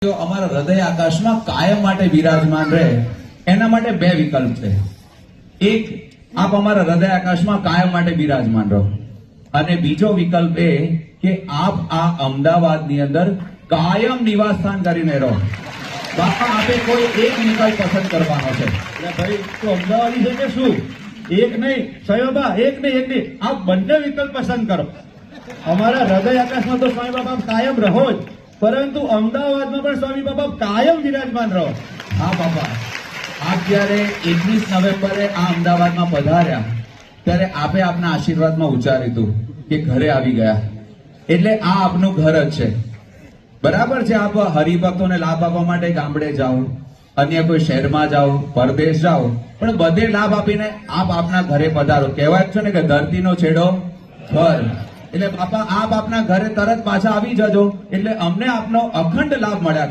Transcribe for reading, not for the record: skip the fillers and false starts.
જો અમારા હૃદય આકાશમાં કાયમ માટે વિરાજમાન રહે એના માટે બે વિકલ્પ છે. એક, આપ અમારા હૃદય આકાશમાં કાયમ માટે બિરાજમાન રહો, અને બીજો વિકલ્પ એ કે આપ આ અમદાવાદની અંદર કાયમ નિવાસ સ્થાન કરીને રહો. બાપા આપે કોઈ એક વિકલ્પ પસંદ કરવાનો છે. ભાઈ તો અમદાવાદી છે કે શું? એક નહીં સાંઈબાબા, એક નહીં, આપ બંને વિકલ્પ પસંદ કરો. અમારા હૃદય આકાશમાં તો સ્વામી બાબા કાયમ રહો જ, પરંતુ અમદાવાદમાં પણ સ્વામી બાબા કાયમ વિરાજમાન રહો. હા બાપા, આપ જયારે 21 નવેમ્બરે આ અમદાવાદમાં પધાર્યા ત્યારે આપે આપના આશીર્વાદમાં ઉચ્ચાર્યું હતું કે ઘરે આવી ગયા. એટલે આ આપનું ઘર જ છે. બરાબર છે, આપ હરિભક્તોને લાભ આપવા માટે ગામડે જાઓ, અન્ય કોઈ શહેરમાં જાઓ, પરદેશ જાઓ, પણ બધે લાભ આપીને આપ આપના ઘરે પધારો. કહેવાય છે ને કે ધરતીનો છેડો ઘર. એટલે બાપા આપ આપના ઘરે તરત પાછા આવી જજો, એટલે અમને આપનો અખંડ લાભ મળ્યા.